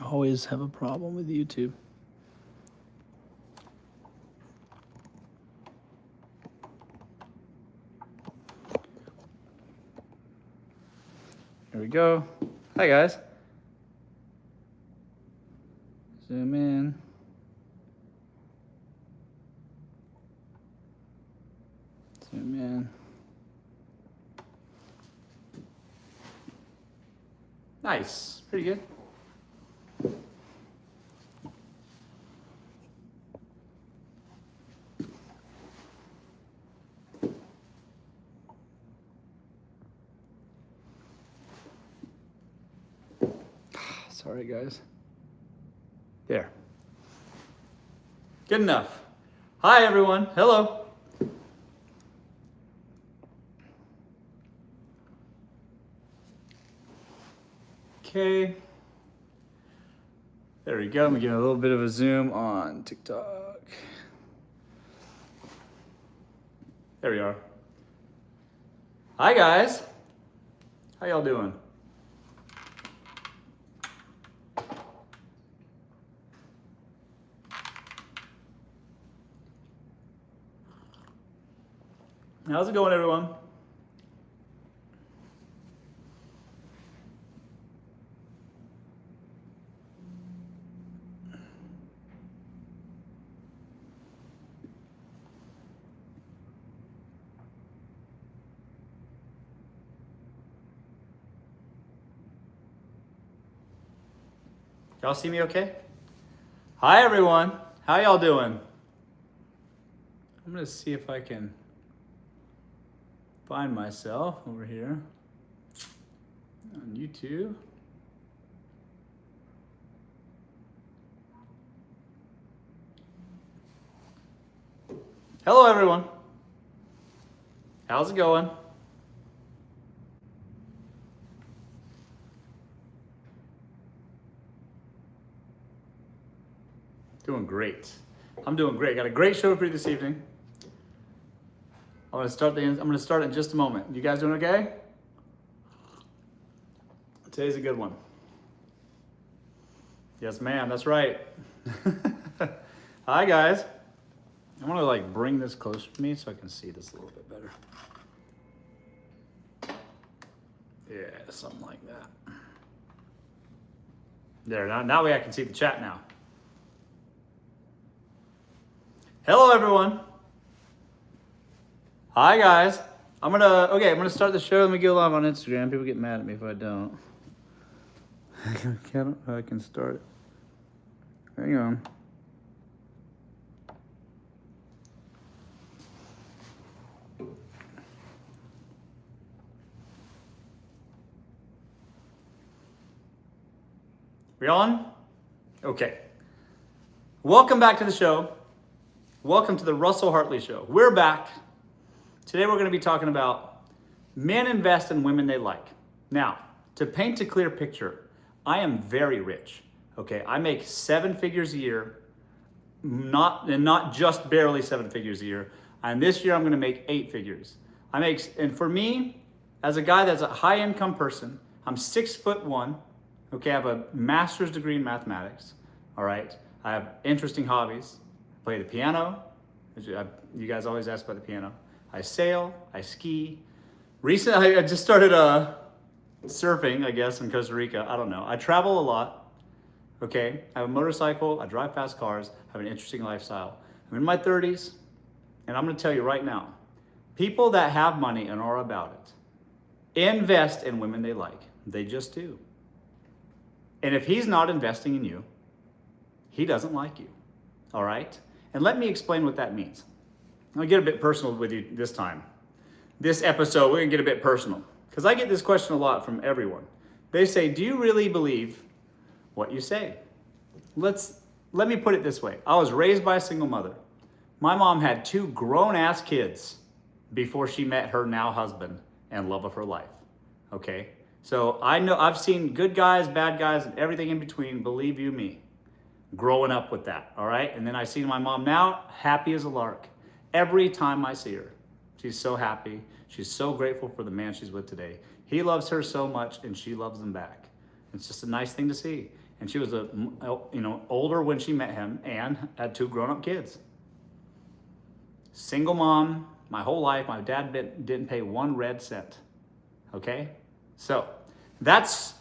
always have a problem with YouTube. Here we go. Hi guys. Zoom in. Zoom in. Nice. Pretty good. Sorry, guys. There. Good enough. Hi, everyone. Hello. Okay. There we go. I'm getting a little bit of a zoom on TikTok. There we are. Hi, guys. How y'all doing? How's it going, everyone? Y'all see me okay? Hi, everyone. How y'all doing? I'm gonna see if I can find myself over here on YouTube. Hello, everyone. How's it going? Doing great. I'm doing great. Got a great show for you this evening. I'm gonna start in just a moment. You guys doing okay? Today's a good one. Yes, ma'am. That's right. Hi, guys. I'm gonna like bring this closer to me so I can see this a little bit better. Yeah, something like that. There. Now I can see the chat now. Hello, everyone. Hi, guys. I'm gonna start the show. Let me go live on Instagram. People get mad at me if I don't. I can start it. Hang on. We on? Okay. Welcome back to the show. Welcome to the Russell Hartley Show. We're back. Today we're going to be talking about men invest in women they like. Now, to paint a clear picture, I am very rich. Okay, I make 7 figures a year, not just barely 7 figures a year. And this year I'm going to make 8 figures. And for me, as a guy that's a high income person, I'm 6'1". Okay, I have a master's degree in mathematics. All right, I have interesting hobbies. I play the piano. You guys always ask about the piano. I sail, I ski. Recently, I just started surfing, I guess, in Costa Rica. I don't know. I travel a lot. Okay, I have a motorcycle. I drive fast cars. I have an interesting lifestyle. I'm in my 30s, and I'm going to tell you right now, people that have money and are about it invest in women they like. They just do. And if he's not investing in you, he doesn't like you. All right? And let me explain what that means. I'll get a bit personal with you this time. This episode, we're gonna get a bit personal. Because I get this question a lot from everyone. They say, do you really believe what you say? Let me put it this way. I was raised by a single mother. My mom had 2 grown-ass kids before she met her now husband and love of her life. Okay? So I know I've seen good guys, bad guys, and everything in between, believe you me. Growing up with that, all right? And then I see my mom now, happy as a lark. Every time I see her, she's so happy. She's so grateful for the man she's with today. He loves her so much, and she loves him back. It's just a nice thing to see. And she was older when she met him and had 2 grown-up kids. Single mom, my whole life. My dad didn't pay 1 red cent. Okay? So, this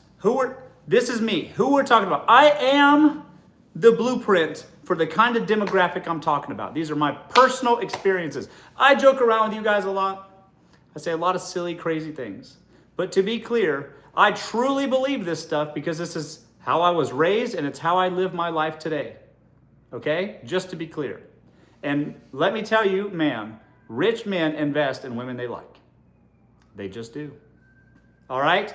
is me. Who we're talking about. I am the blueprint for the kind of demographic I'm talking about. These are my personal experiences. I joke around with you guys a lot. I say a lot of silly, crazy things. But to be clear, I truly believe this stuff because this is how I was raised and it's how I live my life today. Okay? Just to be clear. And let me tell you, ma'am, rich men invest in women they like. They just do. All right?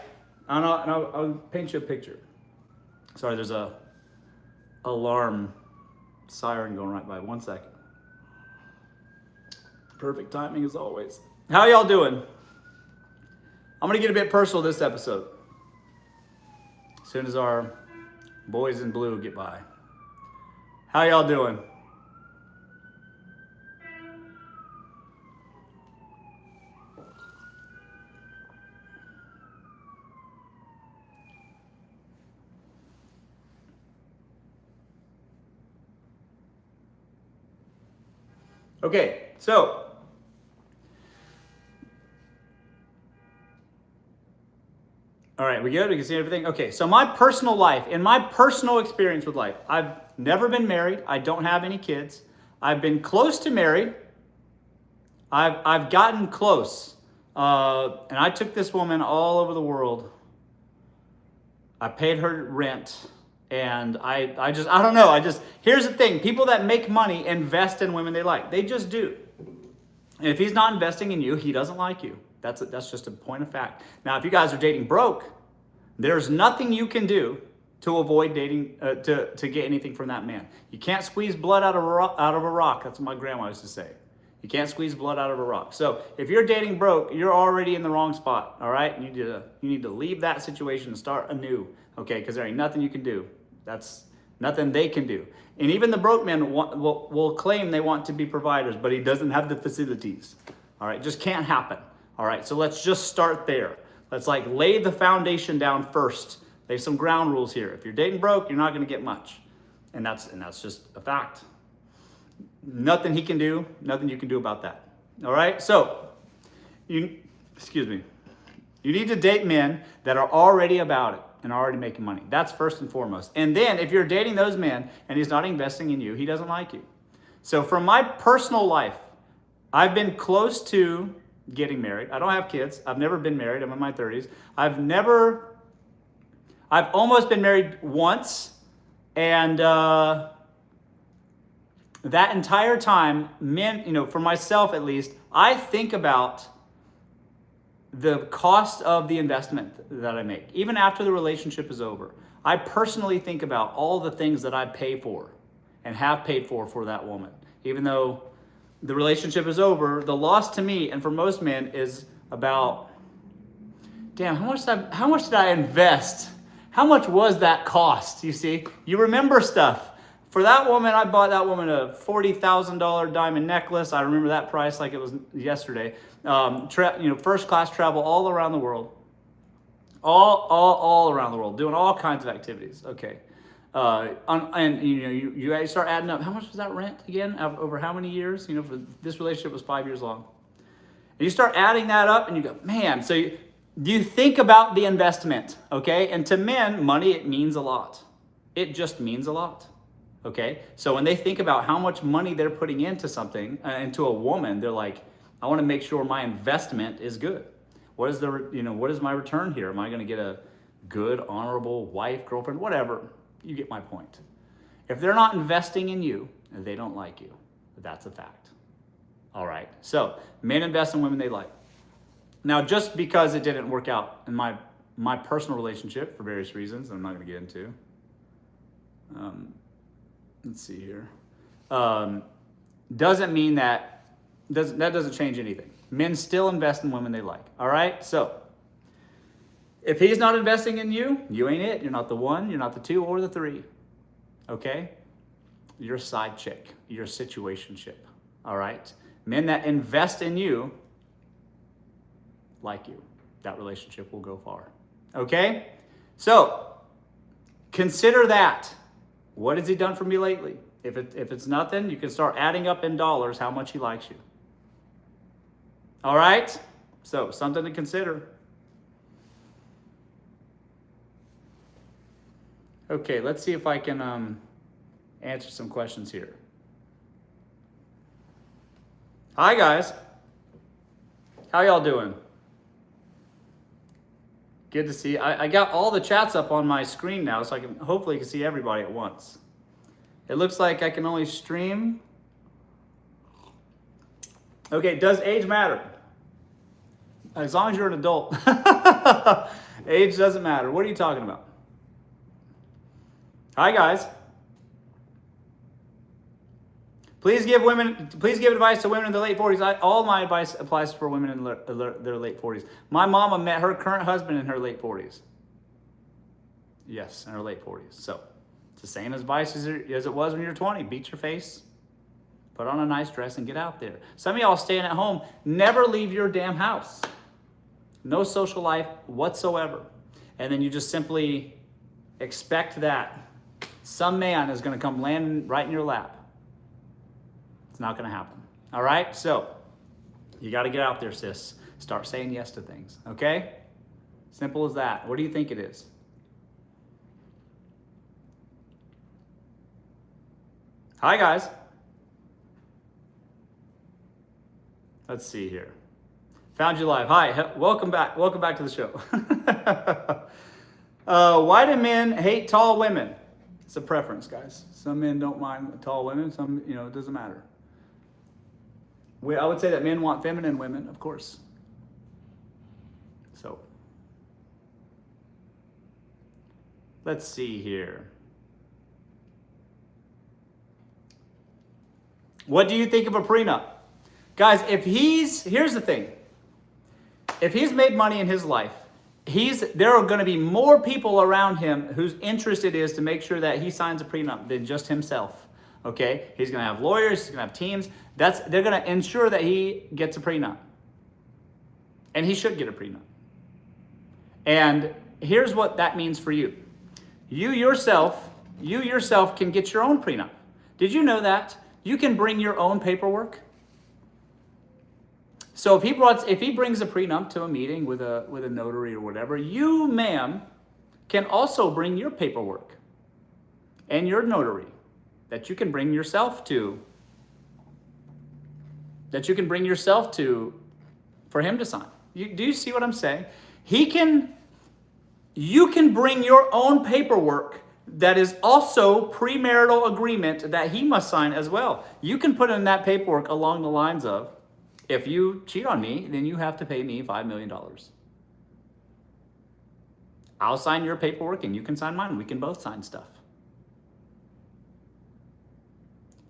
I'll paint you a picture. Sorry, there's a alarm siren going right by. 1 second. Perfect timing as always. How y'all doing? I'm going to get a bit personal this episode. As soon as our boys in blue get by. How y'all doing? Okay, so all right, we good? We can see everything? Okay, so my personal life, in my personal experience with life, I've never been married. I don't have any kids. I've been close to married. I've gotten close. And I took this woman all over the world. I paid her rent. And I don't know. Here's the thing. People that make money invest in women they like. They just do. And if he's not investing in you, he doesn't like you. That's just a point of fact. Now, if you guys are dating broke, there's nothing you can do to avoid dating, to get anything from that man. You can't squeeze blood out of a rock. That's what my grandma used to say. You can't squeeze blood out of a rock. So if you're dating broke, you're already in the wrong spot. All right? You need to leave that situation and start anew. Okay? Because there ain't nothing you can do. That's nothing they can do. And even the broke men will claim they want to be providers, but he doesn't have the facilities. All right, just can't happen. All right, so let's just start there. Let's lay the foundation down first. There's some ground rules here. If you're dating broke, you're not going to get much, and that's just a fact. Nothing he can do, nothing you can do about that. All right, so you need to date men that are already about it and already making money. That's first and foremost. And then if you're dating those men and he's not investing in you, he doesn't like you. So from my personal life, I've been close to getting married. I don't have kids. I've never been married. I'm in my 30s. I've almost been married once. And that entire time, men, for myself at least, I think about the cost of the investment that I make. Even after the relationship is over, I personally think about all the things that I pay for and have paid for that woman. Even though the relationship is over, the loss to me and for most men is about, damn, how much did I invest? How much was that cost? You see, you remember stuff. For that woman, I bought that woman a $40,000 diamond necklace. I remember that price like it was yesterday. First class travel all around the world. All around the world, doing all kinds of activities. Okay. You guys start adding up. How much was that rent again? Over how many years? For this relationship was 5 years long. And you start adding that up and you go, man, so you think about the investment, okay? And to men, money, it means a lot. It just means a lot. Okay, so when they think about how much money they're putting into something, into a woman, they're like, I want to make sure my investment is good. What is my return here? Am I going to get a good, honorable wife, girlfriend, whatever? You get my point. If they're not investing in you, they don't like you. That's a fact. All right, so men invest in women they like. Now, just because it didn't work out in my personal relationship for various reasons, I'm not going to get into. Let's see here. Doesn't mean that doesn't change anything. Men still invest in women they like. All right. So if he's not investing in you, you ain't it. You're not the one. You're not the two or the three. Okay. You're a side chick. You're a situationship. All right. Men that invest in you like you. That relationship will go far. Okay. So Consider that. What has he done for me lately? If it's nothing, you can start adding up in dollars how much he likes you. All right? So, something to consider. Okay, let's see if I can answer some questions here. Hi, guys. How y'all doing? Good to see you. I got all the chats up on my screen now, so I can hopefully can see everybody at once. It looks like I can only stream. Okay, does age matter? As long as you're an adult. Age doesn't matter. What are you talking about? Hi, guys. Please give advice to women in their late 40s. All my advice applies for women in their late 40s. My mama met her current husband in her late 40s. Yes, in her late 40s. So it's the same advice as it was when you're 20. Beat your face, put on a nice dress, and get out there. Some of y'all staying at home, never leave your damn house. No social life whatsoever. And then you just simply expect that some man is going to come land right in your lap. It's not going to happen. All right? So you got to get out there, sis. Start saying yes to things. Okay? Simple as that. What do you think it is? Hi, guys. Let's see here. Found you live. Hi. Welcome back. Welcome back to the show. Why do men hate tall women? It's a preference, guys. Some men don't mind tall women. Some, it doesn't matter. I would say that men want feminine women, of course. So, let's see here. What do you think of a prenup? Guys, here's the thing. If he's made money in his life, there are going to be more people around him whose interest it is to make sure that he signs a prenup than just himself. Okay? He's going to have lawyers, he's going to have teams. They're going to ensure that he gets a prenup. And he should get a prenup. And here's what that means for you. You yourself can get your own prenup. Did you know that? You can bring your own paperwork. So if he brings a prenup to a meeting with a notary or whatever, you, ma'am, can also bring your paperwork and your notary that you can bring yourself to. For him to sign. Do you see what I'm saying? You can bring your own paperwork that is also premarital agreement that he must sign as well. You can put in that paperwork along the lines of, if you cheat on me, then you have to pay me $5 million. I'll sign your paperwork and you can sign mine. We can both sign stuff.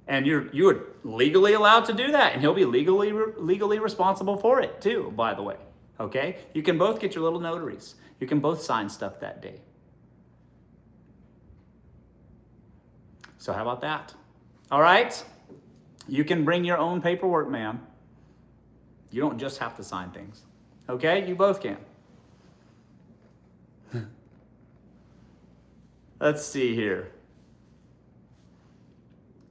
And you're legally allowed to do that, and he'll be legally responsible for it too, by the way. Okay? You can both get your little notaries. You can both sign stuff that day. So how about that? All right? You can bring your own paperwork, ma'am. You don't just have to sign things. Okay? You both can. Let's see here.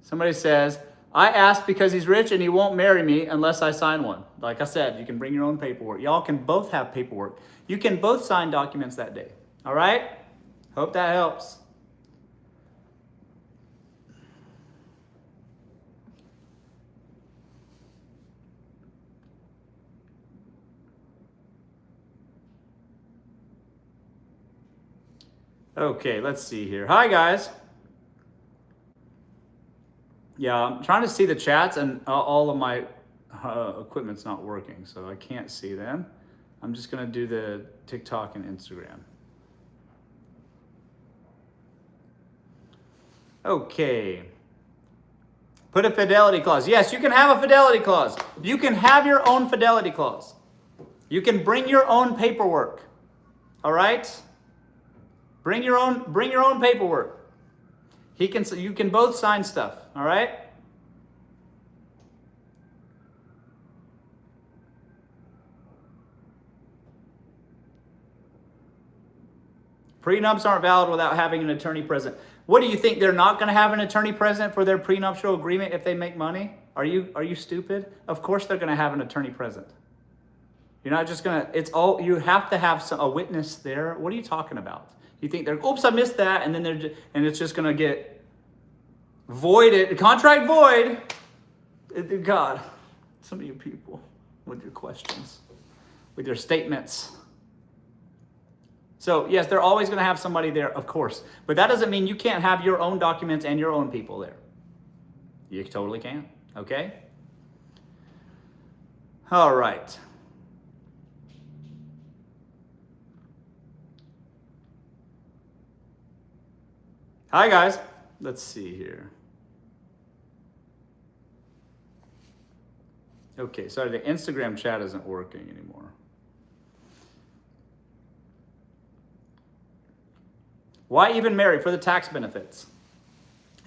Somebody says, I asked because he's rich and he won't marry me unless I sign one. Like I said, you can bring your own paperwork. Y'all can both have paperwork. You can both sign documents that day. All right? Hope that helps. Okay, let's see here. Hi, guys. Yeah, I'm trying to see the chats, and all of my equipment's not working, so I can't see them. I'm just going to do the TikTok and Instagram. Okay. Put a fidelity clause. Yes, you can have a fidelity clause. You can have your own fidelity clause. You can bring your own paperwork. All right? Bring your own paperwork. You can both sign stuff, all right? Prenups aren't valid without having an attorney present. What do you think? They're not going to have an attorney present for their prenuptial agreement if they make money? Are you stupid? Of course they're going to have an attorney present. You're not just going to, you have to have a witness there. What are you talking about? You think they're, oops, I missed that. And then and it's just going to get voided, contract void. God, some of you people with your questions, with your statements. So yes, they're always going to have somebody there, of course. But that doesn't mean you can't have your own documents and your own people there. You totally can, okay? All right. Hi, guys. Let's see here. Okay, sorry, the Instagram chat isn't working anymore. Why even marry? For the tax benefits.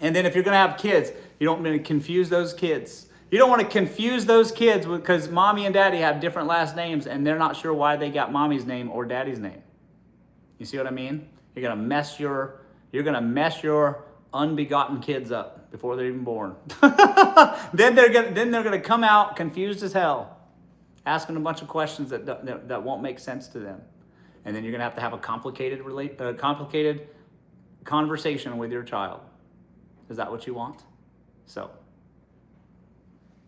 And then if you're going to have kids, you don't want to confuse those kids. You don't want to confuse those kids because mommy and daddy have different last names and they're not sure why they got mommy's name or daddy's name. You see what I mean? You're going to mess your unbegotten kids up before they're even born. Then they're going to come out confused as hell, asking a bunch of questions that won't make sense to them. And then you're going to have a complicated conversation with your child. Is that what you want? So,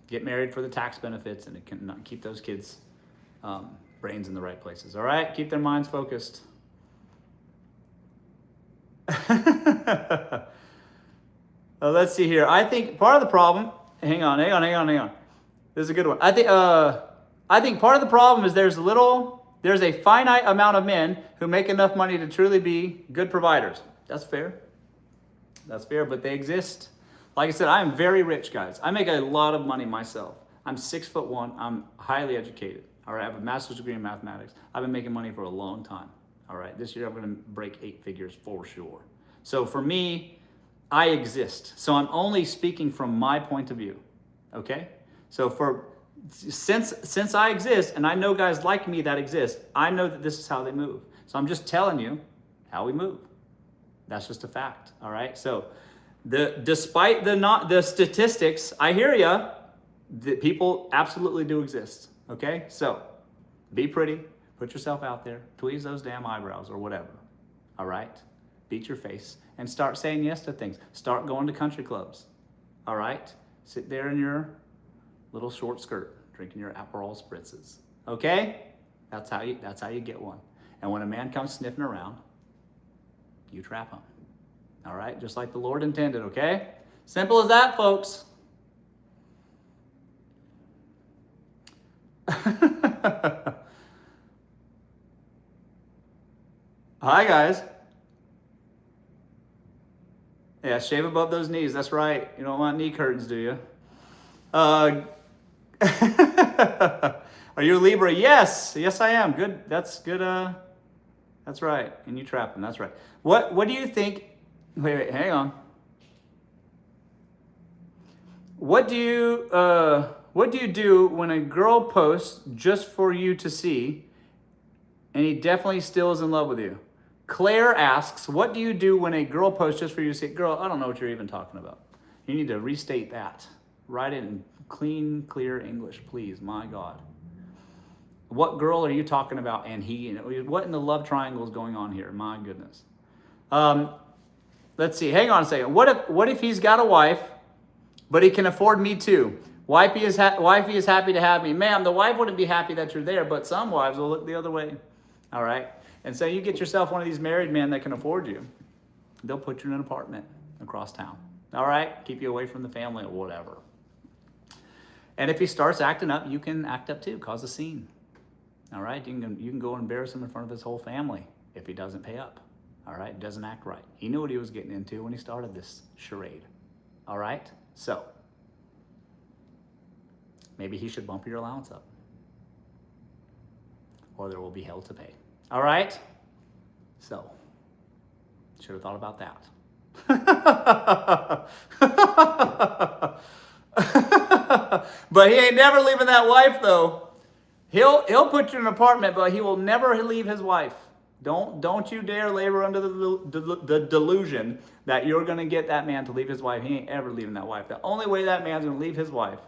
get married for the tax benefits and it can keep those kids' brains in the right places. All right? Keep their minds focused. Let's see here. I think part of the problem, hang on. This is a good one. I think part of the problem is there's a finite amount of men who make enough money to truly be good providers. That's fair. That's fair, but they exist. Like I said, I am very rich, guys. I make a lot of money myself. I'm 6'1". I'm highly educated. All right, I have a master's degree in mathematics. I've been making money for a long time. All right, this year I'm going to break 8 figures for sure. So for me, I exist. So I'm only speaking from my point of view. Okay? So since I exist, and I know guys like me that exist, I know that this is how they move. So I'm just telling you how we move. That's just a fact. All right? So despite the statistics, I hear you. The people absolutely do exist. Okay? So be pretty. Put yourself out there. Tweeze those damn eyebrows or whatever. All right? Beat your face and start saying yes to things. Start going to country clubs. All right? Sit there in your little short skirt, drinking your Aperol spritzes. Okay? That's how you get one. And when a man comes sniffing around, you trap him. All right? Just like the Lord intended, okay? Simple as that, folks. Hi, guys. Yeah, shave above those knees. That's right. You don't want knee curtains, do you? Are you a Libra? Yes. Yes, I am. Good. That's good. That's right. And you trap them. That's right. What do you think? Wait, hang on. What do you do when a girl posts just for you to see and he definitely still is in love with you? Claire asks, what do you do when a girl posts just for you to see? Girl, I don't know what you're even talking about. You need to restate that. Write it in clean, clear English, please. My God. What girl are you talking about? And what in the love triangle is going on here? My goodness. Let's see. Hang on a second. What if he's got a wife, but he can afford me too? Wifey is happy to have me. Ma'am, the wife wouldn't be happy that you're there, but some wives will look the other way. All right? And so you get yourself one of these married men that can afford you. They'll put you in an apartment across town. All right? Keep you away from the family or whatever. And if he starts acting up, you can act up too. Cause a scene. All right? You can go embarrass him in front of his whole family if he doesn't pay up. All right? Doesn't act right. He knew what he was getting into when he started this charade. All right? So, maybe he should bump your allowance up. Or there will be hell to pay. All right? So, should have thought about that. But he ain't never leaving that wife, though. He'll put you in an apartment, but he will never leave his wife. Don't you dare labor under the delusion that you're going to get that man to leave his wife. He ain't ever leaving that wife. The only way that man's going to leave his wife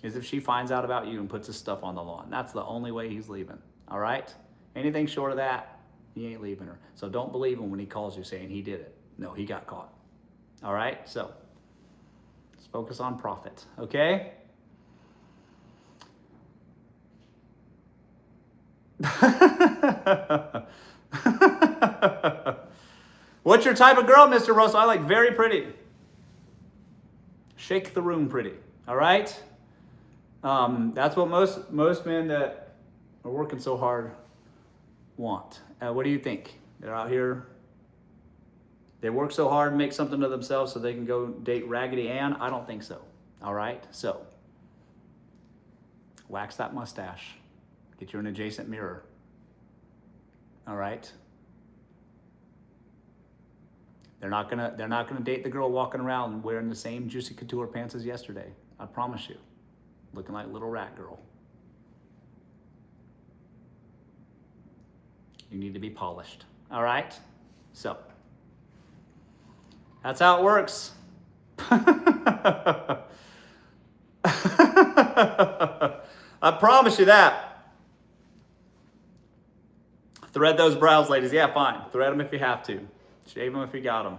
is if she finds out about you and puts his stuff on the lawn. That's the only way he's leaving. All right? Anything short of that, he ain't leaving her. So don't believe him when he calls you saying he did it. No, he got caught. All right? So let's focus on profit. Okay? What's your type of girl, Mr. Russell? I like very pretty. Shake the room pretty. All right? That's what most men that are working so hard want. What do you think? They're out here. They work so hard and make something of themselves so they can go date Raggedy Ann? I don't think so. All right? So, wax that mustache. Get you an adjacent mirror. All right? They're not gonna date the girl walking around wearing the same Juicy Couture pants as yesterday. I promise you. Looking like little rat girl. You need to be polished. All right? So, that's how it works. I promise you that. Thread those brows, ladies. Yeah, fine. Thread them if you have to. Shave them if you got them.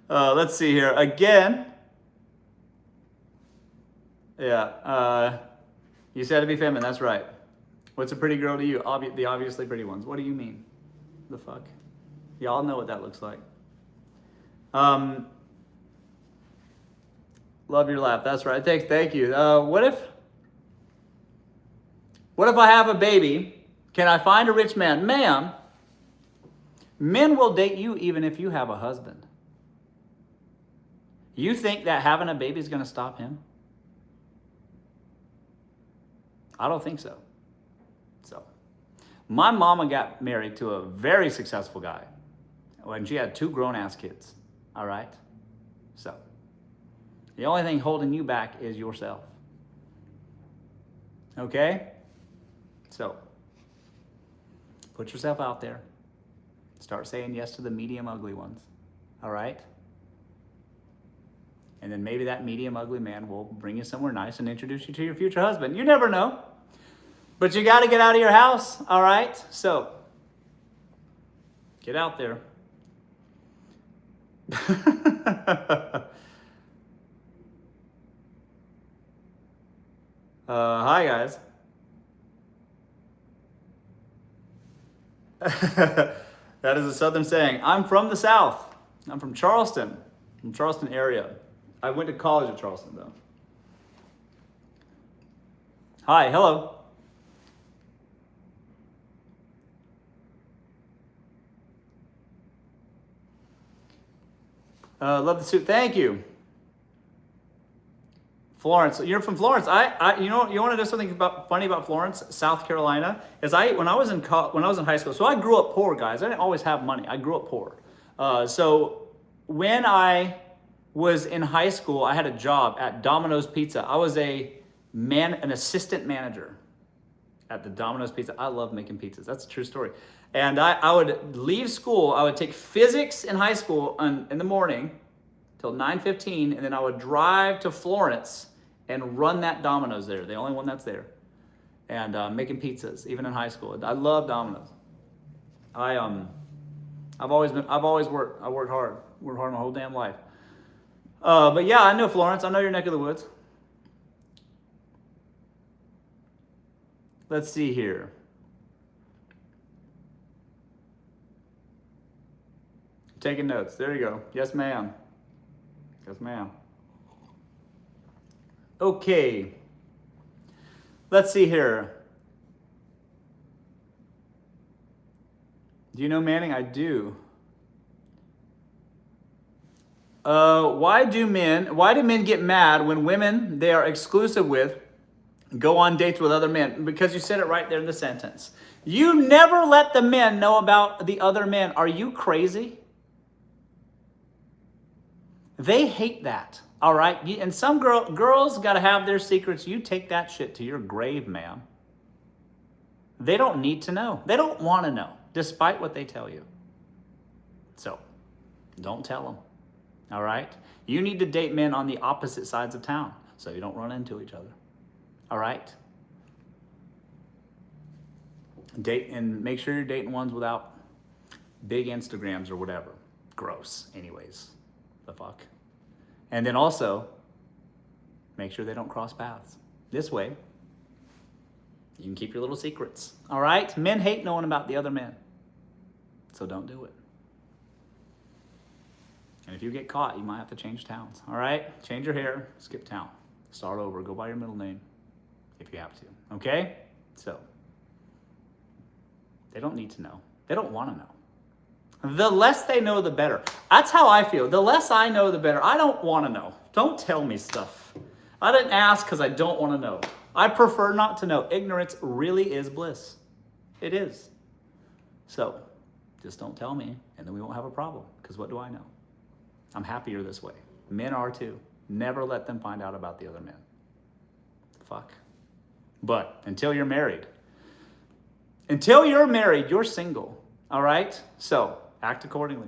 Let's see here. Again. Yeah. You said to be feminine. That's right. What's a pretty girl to you? The obviously pretty ones. What do you mean? The fuck? Y'all know what that looks like. Love your laugh. That's right. Thank you. What if I have a baby? Can I find a rich man? Ma'am, men will date you even if you have a husband. You think that having a baby is going to stop him? I don't think so. So, my mama got married to a very successful guy when she had 2 grown-ass kids. All right? So, the only thing holding you back is yourself. Okay? So, put yourself out there. Start saying yes to the medium ugly ones. All right? And then maybe that medium ugly man will bring you somewhere nice and introduce you to your future husband. You never know. But you got to get out of your house. All right? So, get out there. Hi, guys. That is a Southern saying. I'm from the South. I'm from Charleston. From Charleston area. I went to college at Charleston, though. Hi, hello. Love the suit. Thank you. Florence, you're from Florence. You want to know something funny about Florence, South Carolina? When I was in high school. So I grew up poor, guys. I didn't always have money. I grew up poor. So when I was in high school, I had a job at Domino's Pizza. I was an assistant manager at the Domino's Pizza. I love making pizzas. That's a true story. And I would leave school. I would take physics in high school in the morning till 9:15, and then I would drive to Florence and run that Domino's there, the only one that's there, and making pizzas even in high school. I love Domino's. I've always worked. I worked hard my whole damn life. But yeah, I know Florence. I know your neck of the woods. Let's see here. Taking notes. There you go. Yes, ma'am. Yes, ma'am. Okay. Let's see here. Do you know Manning? I do. Why do men get mad when women they are exclusive with go on dates with other men? Because you said it right there in the sentence. You never let the men know about the other men. Are you crazy? They hate that, all right? And some girls got to have their secrets. You take that shit to your grave, ma'am. They don't need to know. They don't want to know, despite what they tell you. So, don't tell them. All right? You need to date men on the opposite sides of town so you don't run into each other. All right? Date and make sure you're dating ones without big Instagrams or whatever. Gross. Anyways, the fuck. And then also, make sure they don't cross paths. This way, you can keep your little secrets. All right? Men hate knowing about the other men. So don't do it. And if you get caught, you might have to change towns. All right? Change your hair, skip town. Start over, go by your middle name if you have to. Okay? So, they don't need to know. They don't want to know. The less they know, the better. That's how I feel. The less I know, the better. I don't want to know. Don't tell me stuff. I didn't ask because I don't want to know. I prefer not to know. Ignorance really is bliss. It is. So, just don't tell me, and then we won't have a problem. Because what do I know? I'm happier this way. Men are too. Never let them find out about the other men. Fuck. But until you're married, you're single. All right? So, act accordingly.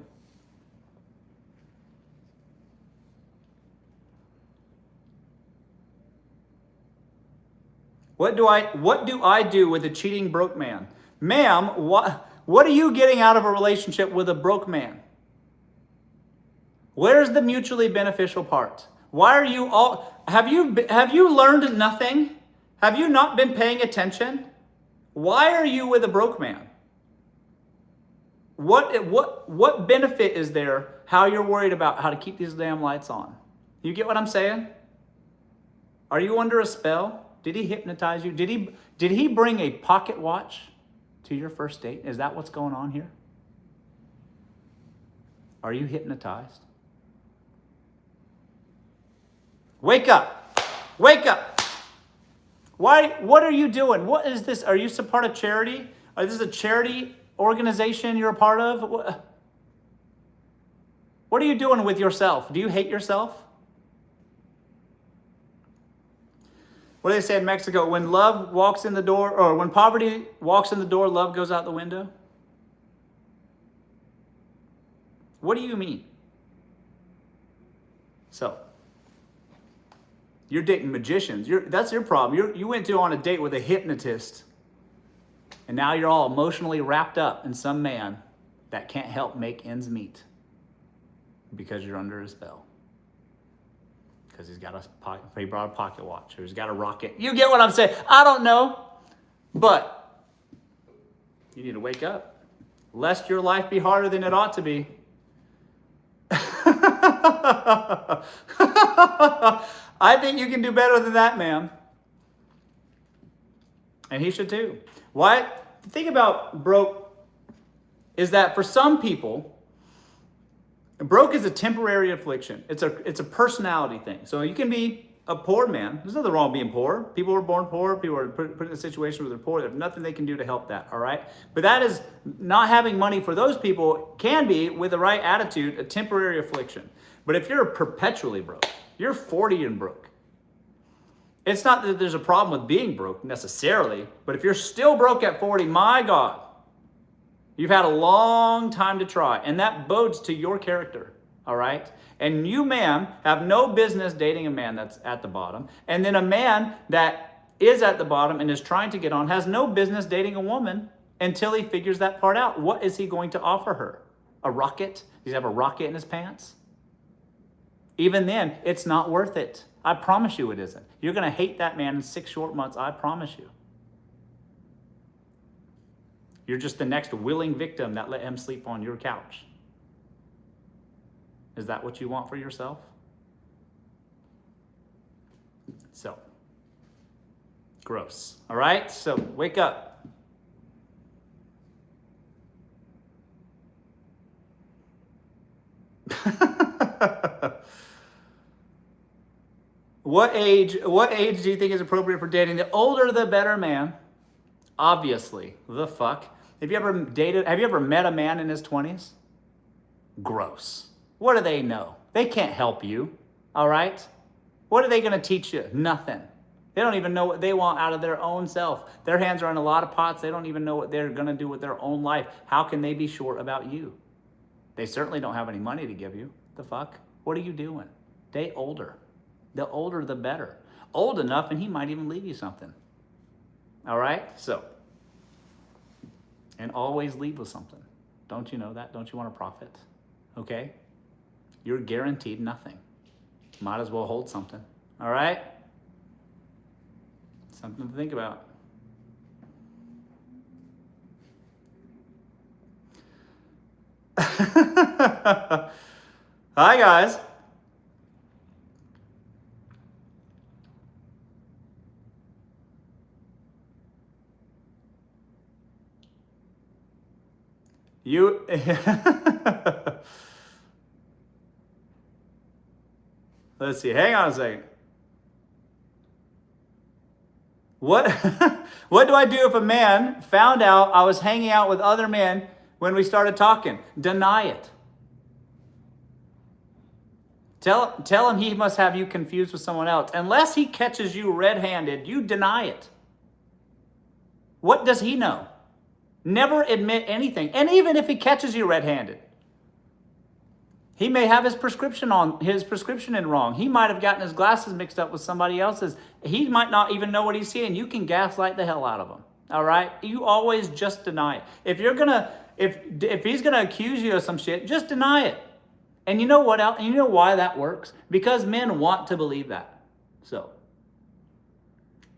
What do I do with a cheating broke man? Ma'am, what are you getting out of a relationship with a broke man? Where's the mutually beneficial part? Why are you all, have you learned nothing? Have you not been paying attention? Why are you with a broke man? What benefit is there how you're worried about how to keep these damn lights on? You get what I'm saying? Are you under a spell? Did he hypnotize you? Did he bring a pocket watch to your first date? Is that what's going on here? Are you hypnotized? Wake up. Wake up. Why? What are you doing? What is this? Are you a part of charity? Is this a charity organization you're a part of? What are you doing with yourself? Do you hate yourself? What do they say in Mexico? When love walks in the door, or when poverty walks in the door, love goes out the window? What do you mean? So, you're dating magicians. That's your problem. You went on a date with a hypnotist, and now you're all emotionally wrapped up in some man that can't help make ends meet because you're under a spell. Because he brought a pocket watch, or he's got a rocket. You get what I'm saying? I don't know. But you need to wake up, lest your life be harder than it ought to be. I think you can do better than that, ma'am. And he should too. Why? The thing about broke is that for some people, broke is a temporary affliction. It's a personality thing. So you can be a poor man. There's nothing wrong with being poor. People are born poor. People are put in a situation where they're poor. There's nothing they can do to help that, all right? But that is not having money for those people can be, with the right attitude, a temporary affliction. But if you're perpetually broke, you're 40 and broke. It's not that there's a problem with being broke necessarily, but if you're still broke at 40, my God, you've had a long time to try, and that bodes to your character, all right? And you, ma'am, have no business dating a man that's at the bottom. And then a man that is at the bottom and is trying to get on has no business dating a woman until he figures that part out. What is he going to offer her? A rocket? Does he have a rocket in his pants? Even then, it's not worth it. I promise you it isn't. You're going to hate that man in 6 short months. I promise you. You're just the next willing victim that let him sleep on your couch. Is that what you want for yourself? So, gross. All right? So, wake up. What age do you think is appropriate for dating? The older the better, man. Obviously. The fuck? Have you ever met a man in his 20s? Gross. What do they know? They can't help you. All right? What are they going to teach you? Nothing. They don't even know what they want out of their own self. Their hands are in a lot of pots. They don't even know what they're going to do with their own life. How can they be sure about you? They certainly don't have any money to give you. The fuck? What are you doing? Date older. The older, the better. Old enough, and he might even leave you something. All right? So, and always leave with something. Don't you know that? Don't you want to profit? Okay? You're guaranteed nothing. Might as well hold something. All right? Something to think about. Hi, guys. You. Let's see. Hang on a second. What what do I do if a man found out I was hanging out with other men when we started talking? Deny it. Tell him he must have you confused with someone else. Unless he catches you red-handed, you deny it. What does he know? Never admit anything. And even if he catches you red-handed, he may have his prescription in wrong. He might have gotten his glasses mixed up with somebody else's. He might not even know what he's seeing. You can gaslight the hell out of him. All right? You always just deny it. If he's gonna accuse you of some shit, just deny it. And you know what else? And you know why that works? Because men want to believe that. So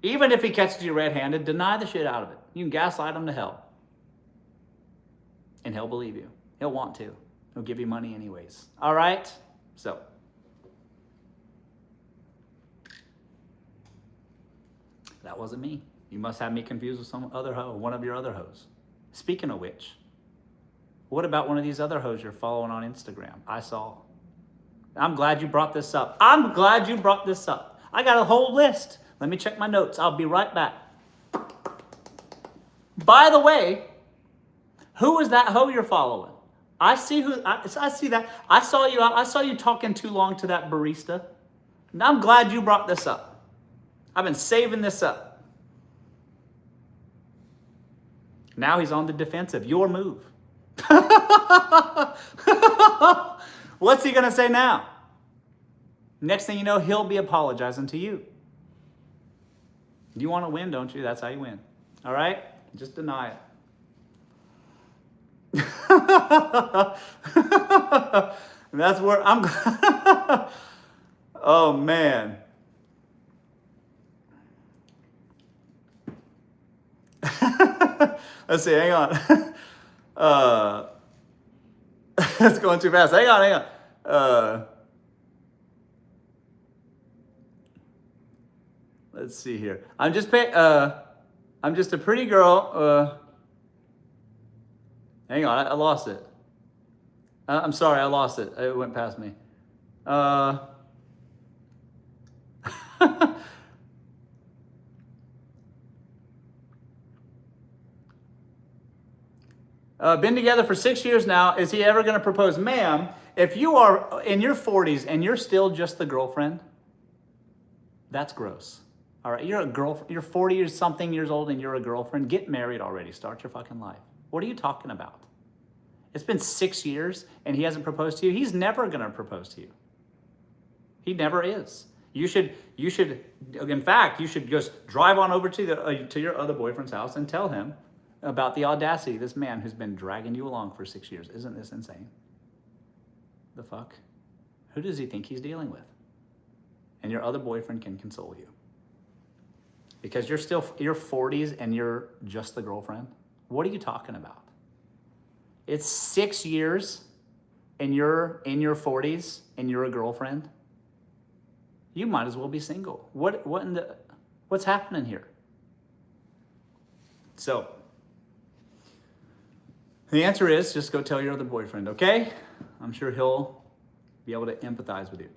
even if he catches you red-handed, deny the shit out of it. You can gaslight him to hell. And he'll believe you. He'll want to. He'll give you money anyways. All right? So. That wasn't me. You must have me confused with some other hoe, one of your other hoes. Speaking of which, what about one of these other hoes you're following on Instagram? I saw. I'm glad you brought this up. I got a whole list. Let me check my notes. I'll be right back. By the way, who is that hoe you're following? I see that. I saw you talking too long to that barista. And I'm glad you brought this up. I've been saving this up. Now he's on the defensive. Your move. What's he gonna say now? Next thing you know, he'll be apologizing to you. You want to win, don't you? That's how you win. All right? Just deny it. That's where I'm. Oh man. Let's see. Hang on. It's going too fast. Hang on. Let's see here. I'm just a pretty girl. Hang on, I lost it. I'm sorry, I lost it. It went past me. Been together for 6 years now. Is he ever going to propose? Ma'am, if you are in your 40s and you're still just the girlfriend, that's gross. All right, you're 40 or something years old and you're a girlfriend. Get married already. Start your fucking life. What are you talking about? It's been 6 years and he hasn't proposed to you. He's never going to propose to you. He never is. You should, in fact, you should just drive on over to your other boyfriend's house and tell him about the audacity of this man who's been dragging you along for 6 years. Isn't this insane? The fuck? Who does he think he's dealing with? And your other boyfriend can console you. Because you're 40s and you're just the girlfriend? What are you talking about? It's 6 years and you're in your 40s and you're a girlfriend? You might as well be single. What's happening here? So, the answer is just go tell your other boyfriend, okay? I'm sure he'll be able to empathize with you.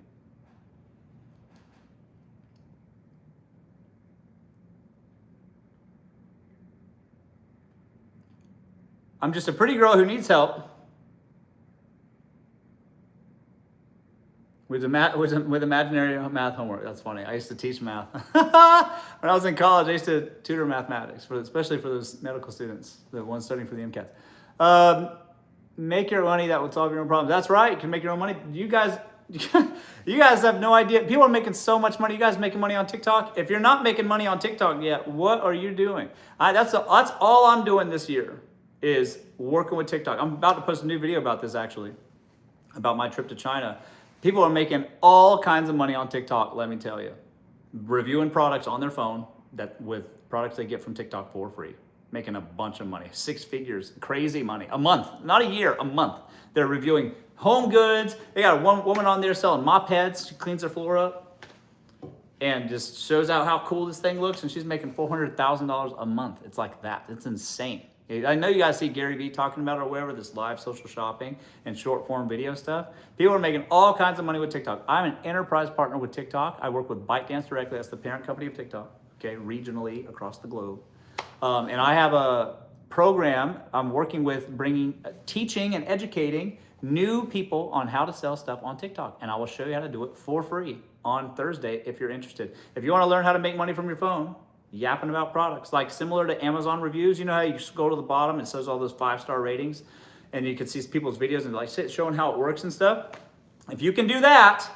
I'm just a pretty girl who needs help with imaginary math homework. That's funny. I used to teach math. When I was in college, I used to tutor mathematics, especially for those medical students, the ones studying for the MCATs. Make your money that would solve your own problems. That's right. You can make your own money. You guys have no idea. People are making so much money. You guys making money on TikTok? If you're not making money on TikTok yet, what are you doing? That's all I'm doing this year is working with TikTok. I'm about to post a new video about this actually, about my trip to China. People are making all kinds of money on TikTok, let me tell you. Reviewing products on their phone with products they get from TikTok for free. Making a bunch of money, 6 figures, crazy money, a month, not a year, a month. They're reviewing home goods. They got one woman on there selling mop heads. She cleans her floor up and just shows out how cool this thing looks. And she's making $400,000 a month. It's like that. It's insane. I know you guys see Gary Vee talking about it or whatever, this live social shopping and short form video stuff. People are making all kinds of money with TikTok. I'm an enterprise partner with TikTok. I work with ByteDance directly. That's the parent company of TikTok, okay, regionally across the globe. And I have a program I'm working with teaching and educating new people on how to sell stuff on TikTok. And I will show you how to do it for free on Thursday if you're interested. If you want to learn how to make money from your phone, yapping about products, like similar to Amazon reviews, you know how you scroll to the bottom and it says all those 5-star ratings and you can see people's videos and like showing how it works and stuff. If you can do that,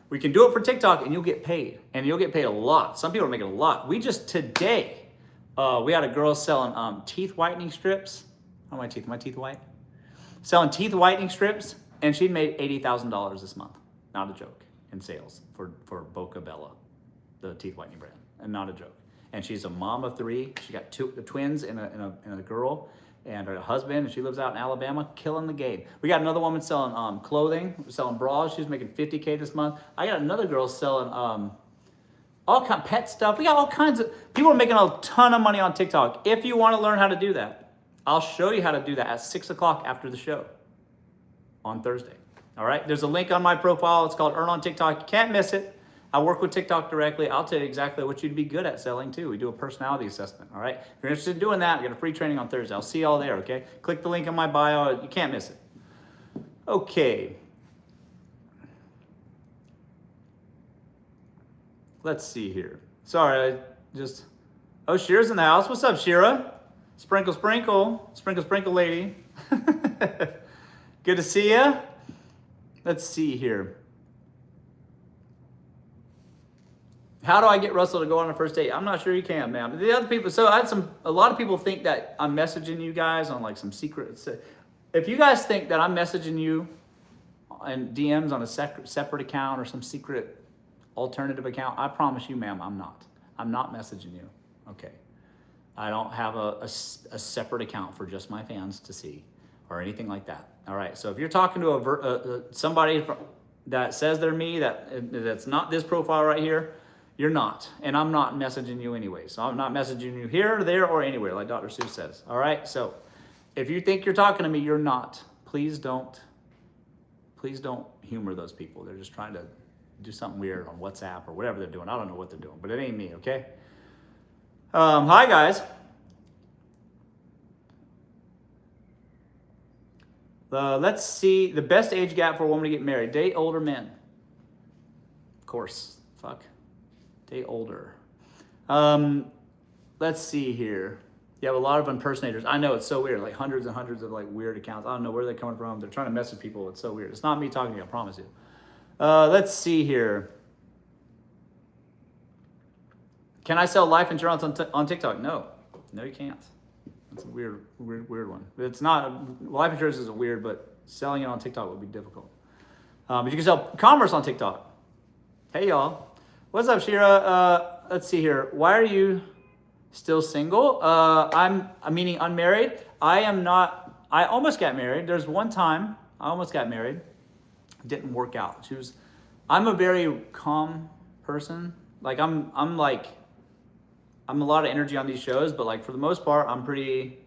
we can do it for TikTok and you'll get paid. And you'll get paid a lot. Some people are making a lot. We just today, we had a girl selling teeth whitening strips. Oh, my teeth white? Selling teeth whitening strips, and she made $80,000 this month. Not a joke, in sales for Boca Bella, the teeth whitening brand, and not a joke. And she's a mom of 3. She got 2 twins and a girl and her husband, and she lives out in Alabama, killing the game. We got another woman selling clothing, selling bras. She's making $50K this month. I got another girl selling all kind of pet stuff. We got all kinds of people are making a ton of money on TikTok. If you want to learn how to do that, I'll show you how to do that at 6 o'clock after the show on Thursday. All right, there's a link on my profile. It's called Earn on TikTok. You can't miss it. I work with TikTok directly. I'll tell you exactly what you'd be good at selling too. We do a personality assessment, all right? If you're interested in doing that, I got a free training on Thursday. I'll see you all there, okay? Click the link in my bio. You can't miss it. Okay. Let's see here. Sorry, oh, Shira's in the house. What's up, Shira? Sprinkle, sprinkle. Sprinkle, sprinkle lady. Good to see you. Let's see here. How do I get Russell to go on a first date? I'm not sure you can, man. The other people, so a lot of people think that I'm messaging you guys on like some secret. If you guys think that I'm messaging you in DMs on a separate account or some secret alternative account, I promise you, ma'am, I'm not. I'm not messaging you, okay? I don't have a separate account for just my fans to see or anything like that, all right? So if you're talking to somebody that says they're me, that's not this profile right here, you're not, and I'm not messaging you anyway. So I'm not messaging you here, there, or anywhere, like Dr. Seuss says. All right. So if you think you're talking to me, you're not. Please don't humor those people. They're just trying to do something weird on WhatsApp or whatever they're doing. I don't know what they're doing, but it ain't me. Okay. Hi guys. Let's see the best age gap for a woman to get married. Date older men. Of course. Fuck. Date older. Let's see here. You have a lot of impersonators. I know, it's so weird. Like hundreds and hundreds of like weird accounts. I don't know where they're coming from. They're trying to message people. It's so weird. It's not me talking to you, I promise you. Let's see here. Can I sell life insurance on TikTok? No. No, you can't. That's a weird one. It's not, life insurance is weird, but selling it on TikTok would be difficult. But you can sell commerce on TikTok. Hey, y'all. What's up, Shira? Let's see here. Why are you still single? I'm meaning unmarried. I am not. I almost got married. There's one time I almost got married. Didn't work out. I'm a very calm person. Like I'm a lot of energy on these shows, but like for the most part, I'm pretty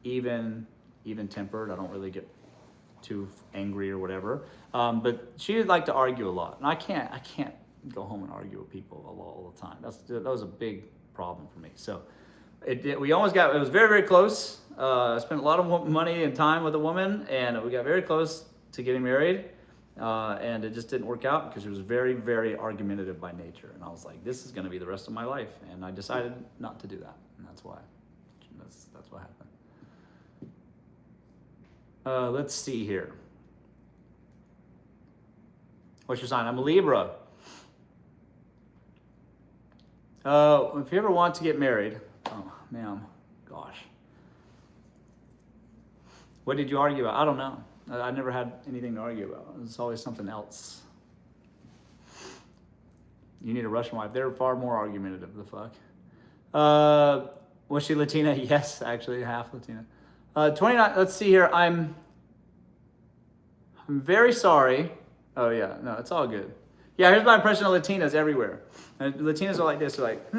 even tempered. I don't really get too angry or whatever. But she would like to argue a lot, and I can't go home and argue with people all the time. That was a big problem for me. So it was very, very close. I spent a lot of money and time with a woman, and we got very close to getting married. And it just didn't work out because she was very, very argumentative by nature. And I was like, this is going to be the rest of my life. And I decided not to do that. And that's why. That's what happened. Let's see here. What's your sign? I'm a Libra. If you ever want to get married, oh, ma'am, gosh. What did you argue about? I don't know. I never had anything to argue about. It's always something else. You need a Russian wife. They're far more argumentative, the fuck. Was she Latina? Yes, actually, half Latina. 29, let's see here. I'm very sorry. Oh, yeah, no, it's all good. Yeah, here's my impression of Latinas everywhere. And Latinas are like this. They're like,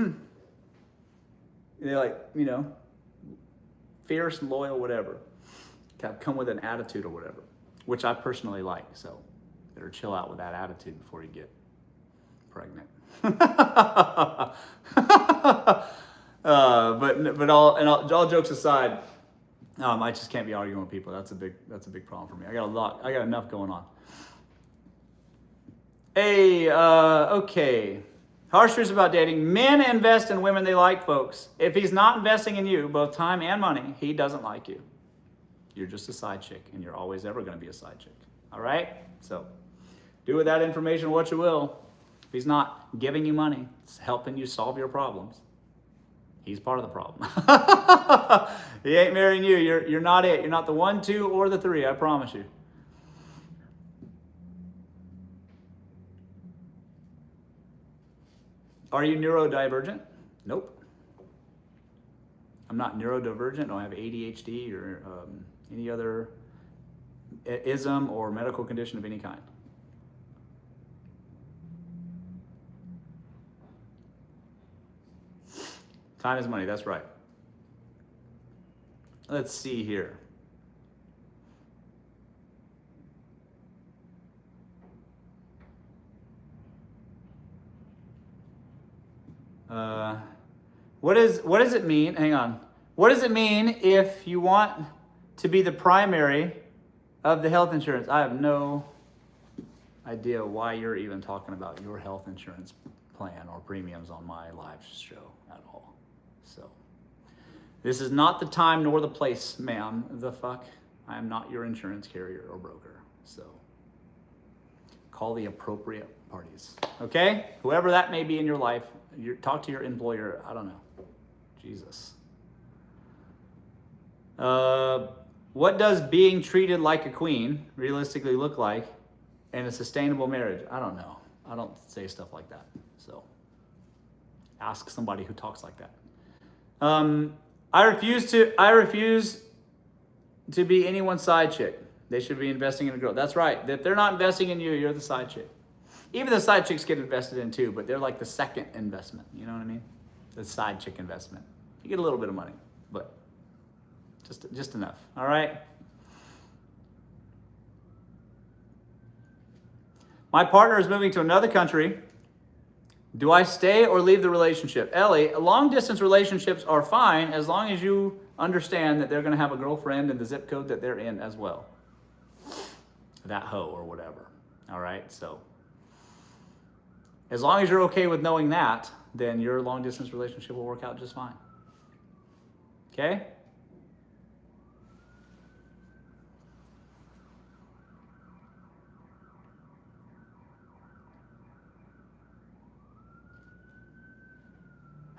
They're like, fierce, loyal, whatever. Come with an attitude or whatever, which I personally like. So better chill out with that attitude before you get pregnant. But all jokes aside, I just can't be arguing with people. That's a big problem for me. I got enough going on. Hey, okay. Harsh truths about dating. Men invest in women they like, folks. If he's not investing in you, both time and money, he doesn't like you. You're just a side chick, and you're always ever going to be a side chick. All right? So do with that information what you will. If he's not giving you money, it's helping you solve your problems, he's part of the problem. He ain't marrying you. You're not it. You're not the 1, 2, or the 3. I promise you. Are you neurodivergent? Nope. I'm not neurodivergent. I don't have ADHD or any other ism or medical condition of any kind. Time is money. That's right. Let's see here. What does it mean? Hang on. What does it mean if you want to be the primary of the health insurance? I have no idea why you're even talking about your health insurance plan or premiums on my live show at all. So this is not the time nor the place, ma'am. The fuck? I am not your insurance carrier or broker. So call the appropriate parties. Okay? Whoever that may be in your life, talk to your employer. I don't know. Jesus. What does being treated like a queen realistically look like in a sustainable marriage? I don't know. I don't say stuff like that. So ask somebody who talks like that. I refuse to be anyone's side chick. They should be investing in a girl. That's right. If they're not investing in you, you're the side chick. Even the side chicks get invested in too, but they're like the second investment. You know what I mean? The side chick investment. You get a little bit of money, but just enough. All right? My partner is moving to another country. Do I stay or leave the relationship? Ellie, long distance relationships are fine as long as you understand that they're going to have a girlfriend in the zip code that they're in as well. That hoe or whatever. All right? So as long as you're okay with knowing that, then your long distance relationship will work out just fine. Okay?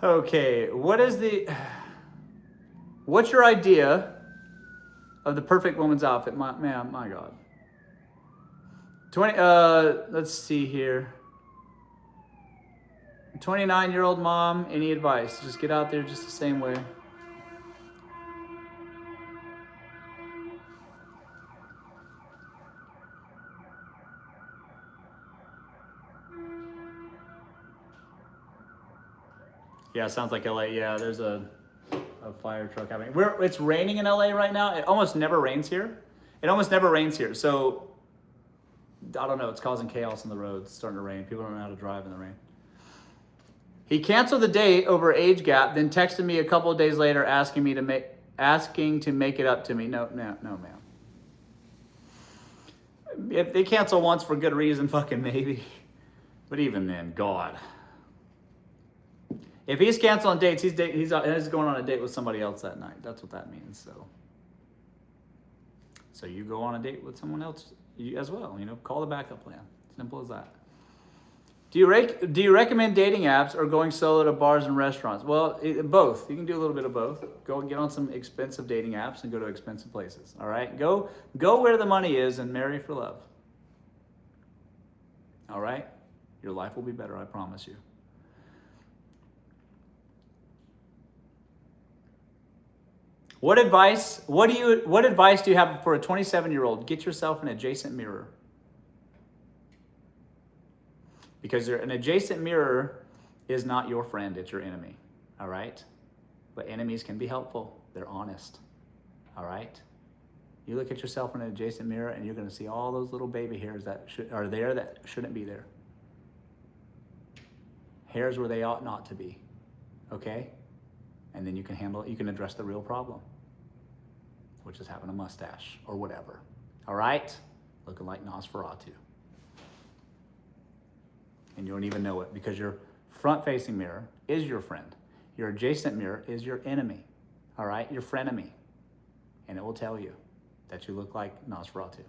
Okay, what's your idea of the perfect woman's outfit? My God. 20, let's see here. 29-year-old mom, any advice? Just get out there just the same way. Yeah, sounds like LA. Yeah, there's a fire truck happening. It's raining in LA right now. It almost never rains here. So, I don't know. It's causing chaos on the roads. It's starting to rain. People don't know how to drive in the rain. He canceled the date over age gap, then texted me a couple of days later asking to make it up to me. No, ma'am. If they cancel once for good reason, fucking maybe. But even then, God. If he's canceling dates, he's going on a date with somebody else that night. That's what that means. So you go on a date with someone else as well. Call the backup plan. Simple as that. Do you recommend dating apps or going solo to bars and restaurants? Well, both. You can do a little bit of both. Go and get on some expensive dating apps and go to expensive places. All right? Go where the money is and marry for love. All right? Your life will be better, I promise you. What advice do you have for a 27-year-old? Get yourself an adjacent mirror. Because an adjacent mirror is not your friend, it's your enemy. All right? But enemies can be helpful. They're honest. All right? You look at yourself in an adjacent mirror and you're going to see all those little baby hairs that are there that shouldn't be there. Hairs where they ought not to be. Okay? And then you can address the real problem, which is having a mustache or whatever. All right? Looking like Nosferatu. And you don't even know it because your front-facing mirror is your friend. Your adjacent mirror is your enemy. All right? Your frenemy. And it will tell you that you look like Nosferatu.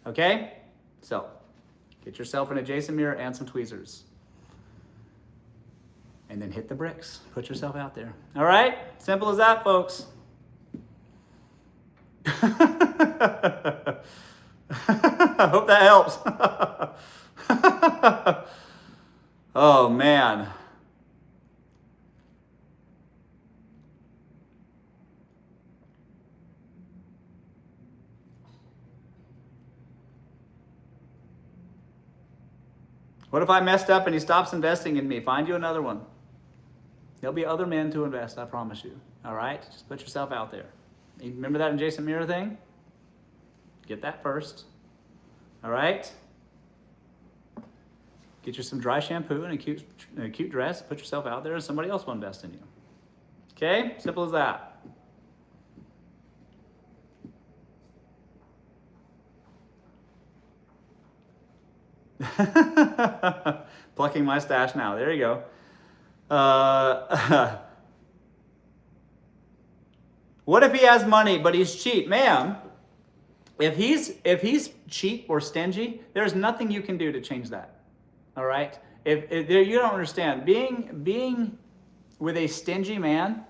Okay? So, get yourself an adjacent mirror and some tweezers. And then hit the bricks. Put yourself out there. All right? Simple as that, folks. I hope that helps. Oh, man. What if I messed up and he stops investing in me? Find you another one. There'll be other men to invest, I promise you. All right? Just put yourself out there. You remember that adjacent mirror thing? Get that first. All right? Get you some dry shampoo and a cute dress. Put yourself out there and somebody else will invest in you. Okay? Simple as that. Plucking my stash now. There you go. What if he has money but he's cheap? Ma'am, if he's cheap or stingy, there's nothing you can do to change that. All right? If you don't understand, being with a stingy man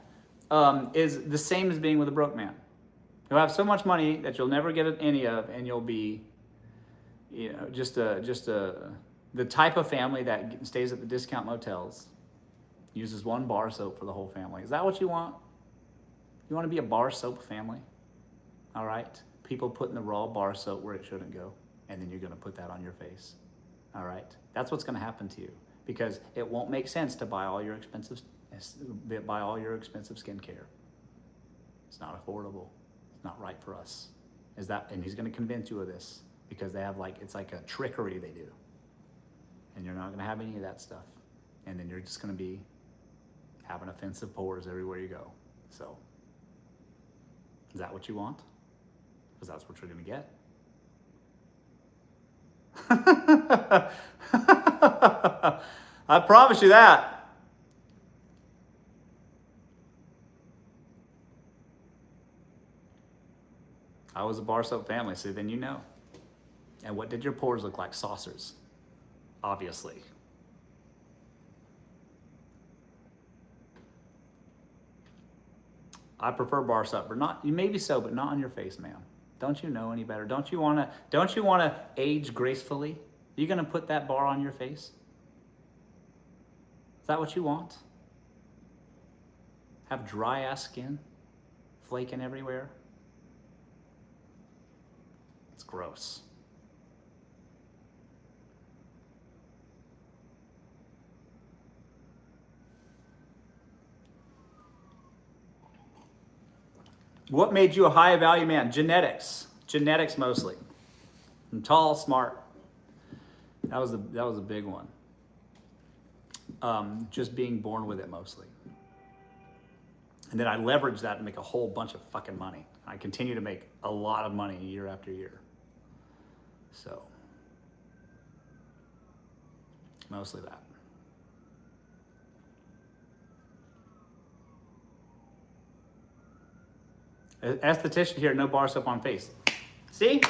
is the same as being with a broke man. You'll have so much money that you'll never get any of, and you'll be, the type of family that stays at the discount motels, uses one bar soap for the whole family. Is that what you want? You want to be a bar soap family? All right? People putting the raw bar soap where it shouldn't go, and then you're going to put that on your face. All right? That's what's going to happen to you, because it won't make sense to buy all your expensive skincare. It's not affordable. It's not right for us. And he's going to convince you of this, because they have it's like a trickery they do. And you're not going to have any of that stuff. And then you're just going to be having offensive pores everywhere you go. So, is that what you want? Because that's what you're going to get. I promise you that. I was a bar soap family, so then you know. And what did your pores look like? Saucers. Obviously. I prefer bar soap, but not, maybe so, but not on your face, ma'am. Don't you know any better? Don't you wanna age gracefully? Are you gonna put that bar on your face? Is that what you want? Have dry ass skin? Flaking everywhere? It's gross. What made you a high value man? Genetics. Genetics mostly. I'm tall, smart. That was a big one. Just being born with it mostly. And then I leveraged that to make a whole bunch of fucking money. I continue to make a lot of money year after year. So, Mostly that. Esthetician here, no bar soap on face. See?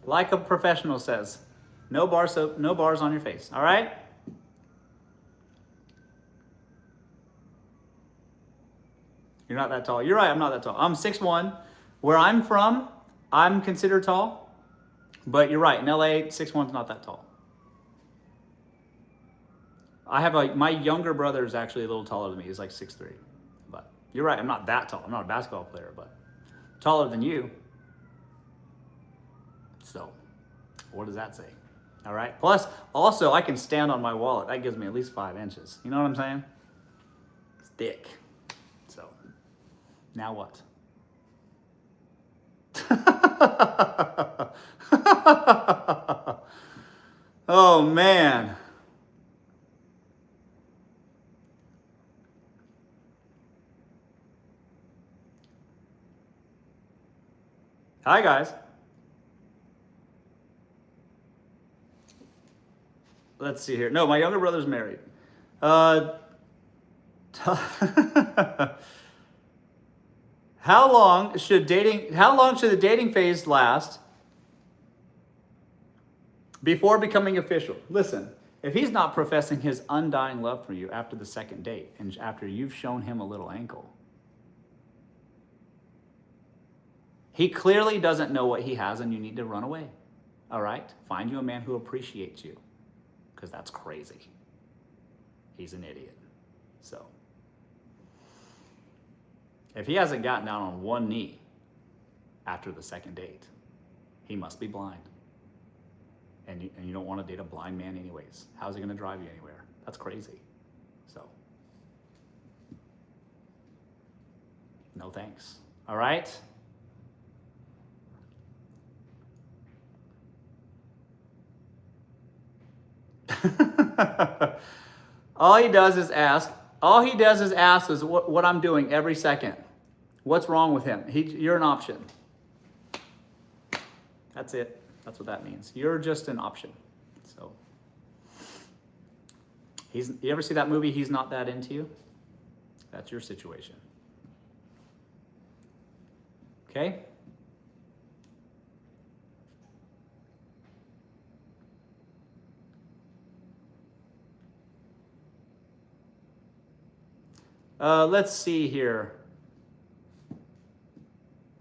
Like a professional says, no bar soap, no bars on your face. All right? You're not that tall. You're right, I'm not that tall. I'm 6'1". Where I'm from, I'm considered tall. But you're right, in LA, 6'1's not that tall. My younger brother is actually a little taller than me. He's like 6'3". But you're right, I'm not that tall. I'm not a basketball player, but taller than you. So, what does that say? All right. Plus, also, I can stand on my wallet. That gives me at least 5 inches. You know what I'm saying? It's thick. So, now what? Oh, man. Hi, guys. Let's see here. No, my younger brother's married. How long should the dating phase last before becoming official? Listen, if he's not professing his undying love for you after the second date and after you've shown him a little ankle, he clearly doesn't know what he has and you need to run away. All right? Find you a man who appreciates you, because that's crazy. He's an idiot. So, if he hasn't gotten down on one knee after the second date, he must be blind. And you don't want to date a blind man anyways. How's he going to drive you anywhere? That's crazy. So, no thanks. All right? All he does is ask is what I'm doing every second. What's wrong with him? You're an option. That's it. That's what that means. You're just an option. So, you ever see that movie, He's Not That Into You? That's your situation. Okay? Let's see here.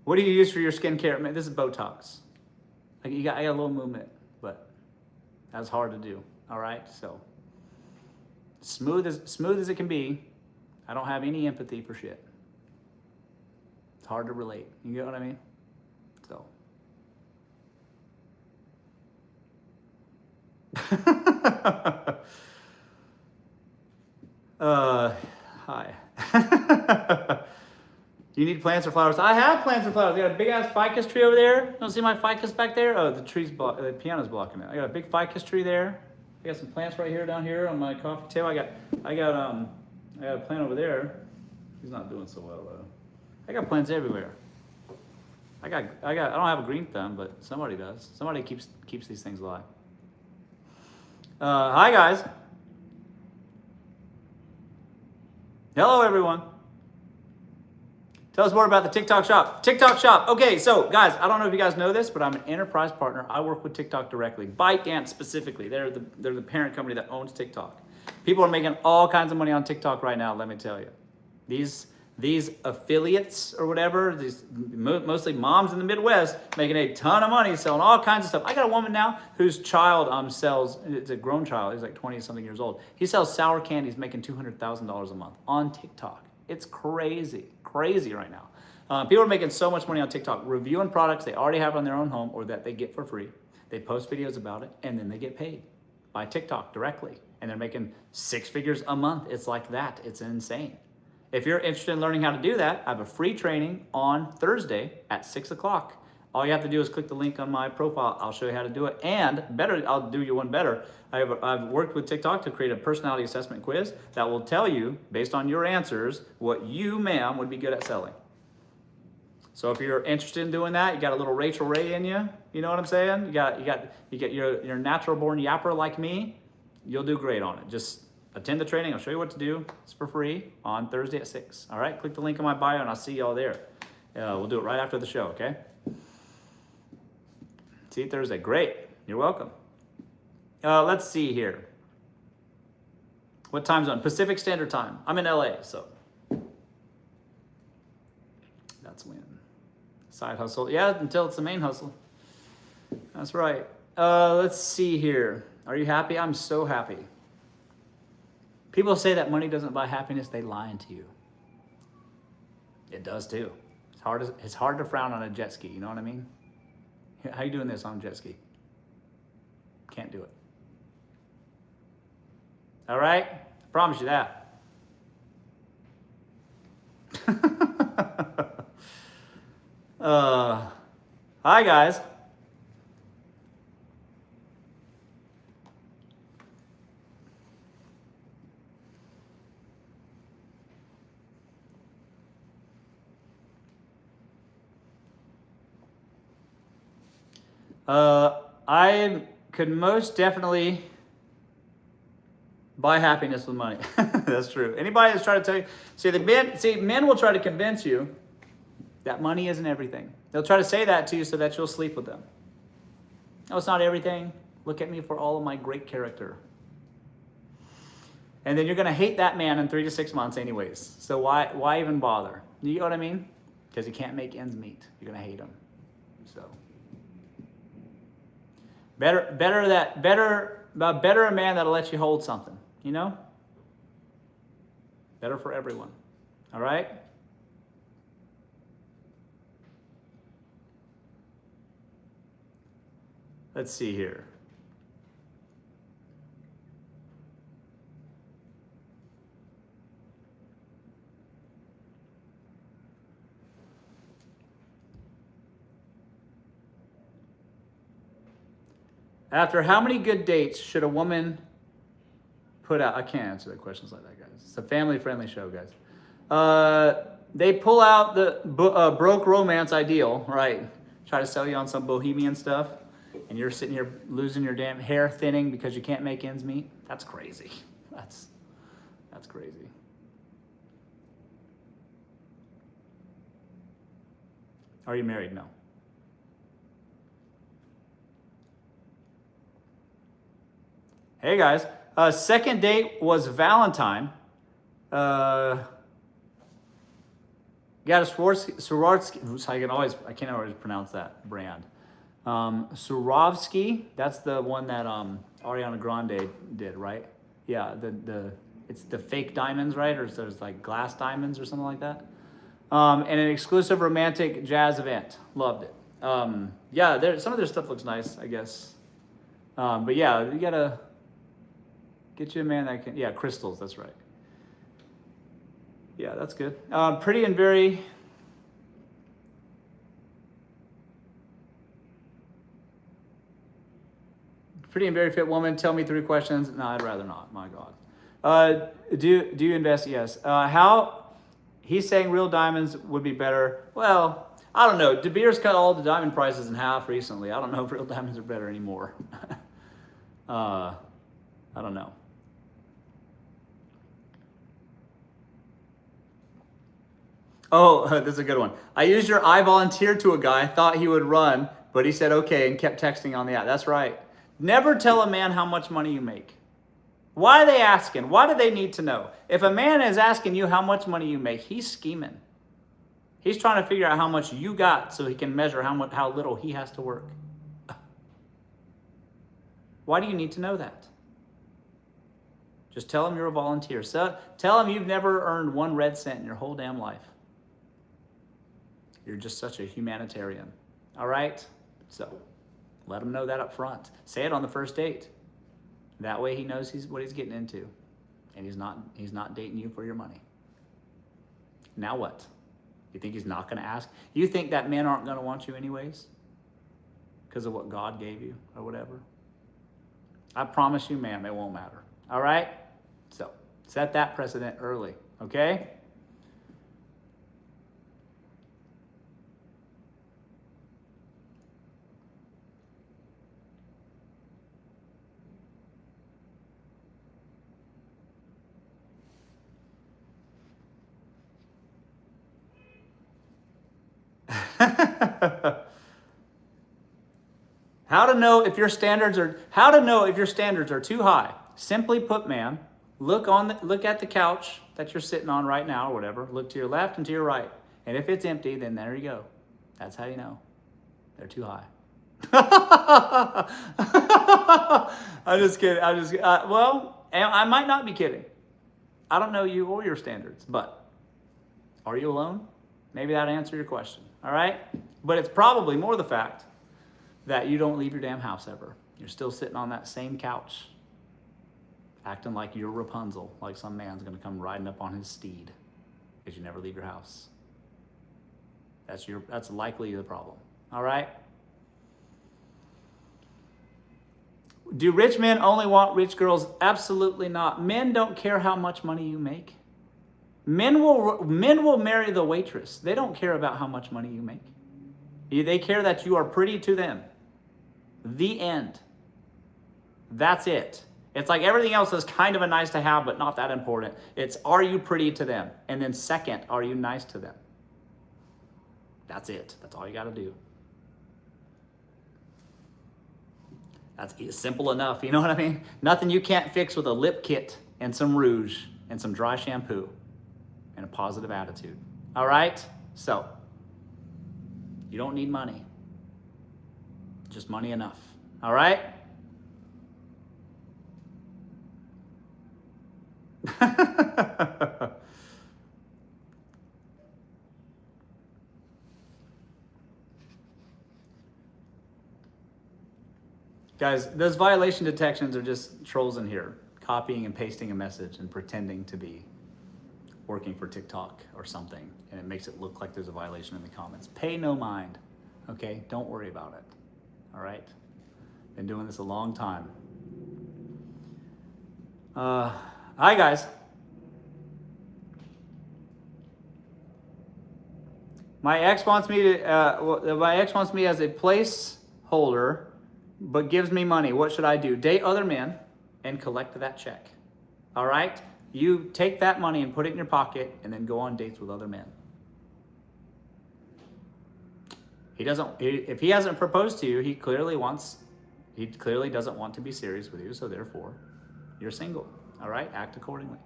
What do you use for your skincare? Man, this is Botox. I got a little movement, but that's hard to do. All right, so smooth as it can be. I don't have any empathy for shit. It's hard to relate. You get what I mean? So. Hi. You need plants or flowers? I have plants and flowers. I got a big ass ficus tree over there. You don't see my ficus back there? Oh, the piano's blocking it. I got a big ficus tree there. I got some plants right here, down here on my coffee table. I got a plant over there. He's not doing so well though. I got plants everywhere. I don't have a green thumb, but somebody does. Somebody keeps these things alive. Hi guys. Hello everyone. Tell us more about the TikTok shop. TikTok shop. Okay, so guys, I don't know if you guys know this, but I'm an enterprise partner. I work with TikTok directly. ByteDance specifically. They're the parent company that owns TikTok. People are making all kinds of money on TikTok right now, let me tell you. These affiliates or whatever, these mostly moms in the Midwest, making a ton of money selling all kinds of stuff. I got a woman now whose child sells, it's a grown child, he's like 20-something years old. He sells sour candies, making $200,000 a month on TikTok. It's crazy right now. People are making so much money on TikTok, reviewing products they already have on their own home or that they get for free. They post videos about it, and then they get paid by TikTok directly. And they're making 6 figures a month. It's like that. It's insane. If you're interested in learning how to do that, I have a free training on Thursday at 6 o'clock. All you have to do is click the link on my profile. I'll show you how to do it. And better, I'll do you one better. I've worked with TikTok to create a personality assessment quiz that will tell you, based on your answers, what you, ma'am, would be good at selling. So if you're interested in doing that, you got a little Rachel Ray in you. You know what I'm saying? You got your natural born yapper like me. you'll do great on it. Just attend the training. I'll show you what to do. It's for free on Thursday at 6. All right, click the link in my bio and I'll see y'all there. We'll do it right after the show, okay? See you Thursday. Great. You're welcome. Let's see here. What time zone? Pacific Standard Time. I'm in LA, so that's when. Side hustle. Yeah, until it's the main hustle. That's right. Let's see here. Are you happy? I'm so happy. People say that money doesn't buy happiness. They lying to you. It does too. It's hard to frown on a jet ski. You know what I mean? How you doing this on a jet ski? Can't do it. All right? I promise you that. Hi, guys. I could most definitely buy happiness with money. That's true. Anybody that's trying to tell you, men will try to convince you that money isn't everything. They'll try to say that to you so that you'll sleep with them. No, it's not everything. Look at me for all of my great character. And then you're going to hate that man in 3 to 6 months anyways. So why even bother? You know what I mean? Because he can't make ends meet. You're going to hate him. So better a man that'll let you hold something, you know? Better for everyone. All right? Let's see here. After how many good dates should a woman put out? I can't answer the questions like that, guys. It's a family-friendly show, guys. They pull out the broke romance ideal, right? Try to sell you on some bohemian stuff, and you're sitting here losing your damn hair thinning because you can't make ends meet. That's crazy. That's crazy. Are you married? No. Hey guys, second date was Valentine. Got a Swarovski. I can't always pronounce that brand. Swarovski. That's the one that Ariana Grande did, right? Yeah, it's the fake diamonds, right? Or there's like glass diamonds or something like that. And an exclusive romantic jazz event. Loved it. Yeah, some of their stuff looks nice, I guess. But yeah, you gotta get you a man that can. Yeah, crystals. That's right. Yeah, that's good. Pretty and very fit woman. Tell me 3 questions. No, I'd rather not. My God. Do you invest? Yes. How? He's saying real diamonds would be better. Well, I don't know. De Beers cut all the diamond prices in half recently. I don't know if real diamonds are better anymore. I don't know. Oh, this is a good one. I used your I volunteered to a guy, thought he would run, but he said okay and kept texting on the app. That's right. Never tell a man how much money you make. Why are they asking? Why do they need to know? If a man is asking you how much money you make, he's scheming. He's trying to figure out how much you got so he can measure how little he has to work. Why do you need to know that? Just tell him you're a volunteer. So, tell him you've never earned 1 red cent in your whole damn life. You're just such a humanitarian. All right? So, let him know that up front. Say it on the first date. That way he knows what he's getting into. And he's not dating you for your money. Now what? You think he's not going to ask? You think that men aren't going to want you anyways? Because of what God gave you or whatever? I promise you, ma'am, it won't matter. All right? So, set that precedent early, okay? How to know if your standards are too high. Simply put, man, look at the couch that you're sitting on right now or whatever. Look to your left and to your right. And if it's empty, then there you go. That's how you know they're too high. I'm just kidding. Well, I might not be kidding. I don't know you or your standards, but are you alone? Maybe that'll answer your question. All right? But it's probably more the fact that you don't leave your damn house ever. You're still sitting on that same couch, acting like you're Rapunzel, like some man's gonna come riding up on his steed because you never leave your house. That's likely the problem. All right? Do rich men only want rich girls? Absolutely not. Men don't care how much money you make. Men will marry the waitress. They don't care about how much money you make. They care that you are pretty to them. The end. That's it. It's like everything else is kind of a nice to have, but not that important. It's, are you pretty to them? And then second, are you nice to them? That's it. That's all you got to do. That's simple enough. You know what I mean? Nothing you can't fix with a lip kit and some rouge and some dry shampoo and a positive attitude. All right? So, you don't need money. Just money enough. All right? Guys, those violation detections are just trolls in here, copying and pasting a message and pretending to be working for TikTok or something, and it makes it look like there's a violation in the comments. Pay no mind, okay? Don't worry about it, all right? Been doing this a long time. Hi, guys. My ex wants me as a placeholder, but gives me money. What should I do? Date other men and collect that check. All right? You take that money and put it in your pocket and then go on dates with other men. If he hasn't proposed to you, he clearly doesn't want to be serious with you, so therefore, you're single. All right? Act accordingly.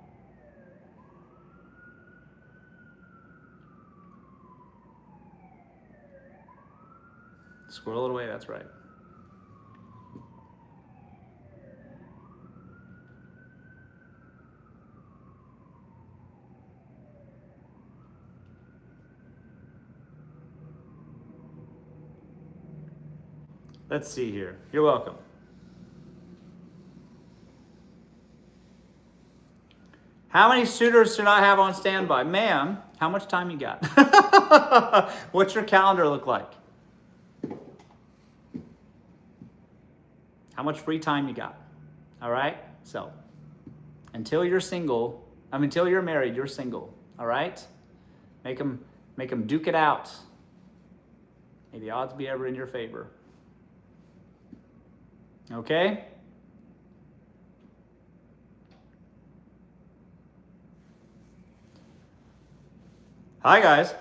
Squirrel it away, that's right. Let's see here. You're welcome. How many suitors should I have on standby? Ma'am, how much time you got? What's your calendar look like? How much free time you got? All right? So, until you're married, you're single. All right? Make them duke it out. May the odds be ever in your favor. Okay? Hi, guys.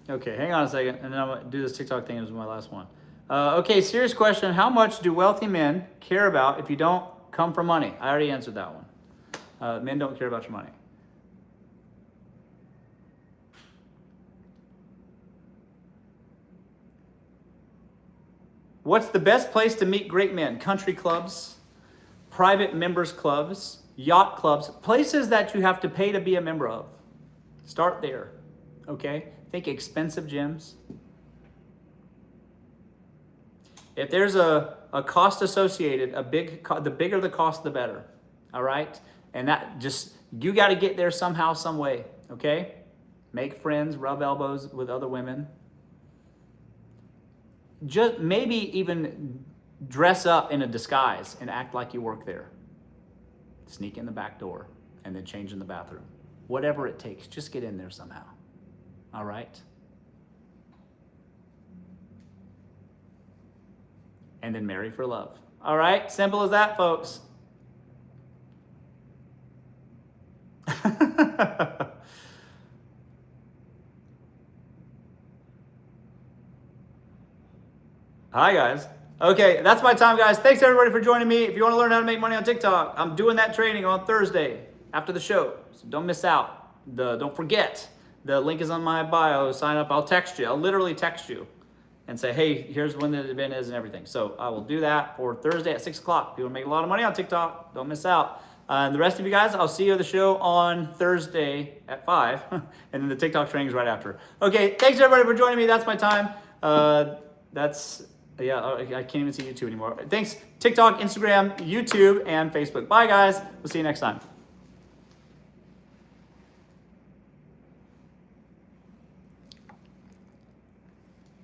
Okay, hang on a second, and then I'm going to do this TikTok thing as my last one. Okay, serious question. How much do wealthy men care about if you don't come from money? I already answered that one. Men don't care about your money. What's the best place to meet great men? Country clubs, private members clubs, yacht clubs, places that you have to pay to be a member of. Start there, okay? Think expensive gyms. If there's a cost associated, the bigger the cost, the better, all right? And that you got to get there somehow, some way, okay? Make friends, rub elbows with other women. Just maybe even dress up in a disguise and act like you work there. Sneak in the back door and then change in the bathroom. Whatever it takes, just get in there somehow. All right? And then marry for love. All right? Simple as that, folks. Hi, guys. Okay, that's my time, guys. Thanks, everybody, for joining me. If you want to learn how to make money on TikTok, I'm doing that training on Thursday after the show. So don't miss out. Don't forget, the link is on my bio. Sign up. I'll text you. I'll literally text you and say, hey, here's when the event is and everything. So I will do that for Thursday at 6 o'clock. If you want to make a lot of money on TikTok, don't miss out. And the rest of you guys, I'll see you at the show on Thursday at 5. And then the TikTok training is right after. Okay, thanks, everybody, for joining me. That's my time. I can't even see YouTube anymore. Thanks, TikTok, Instagram, YouTube, and Facebook. Bye, guys. We'll see you next time.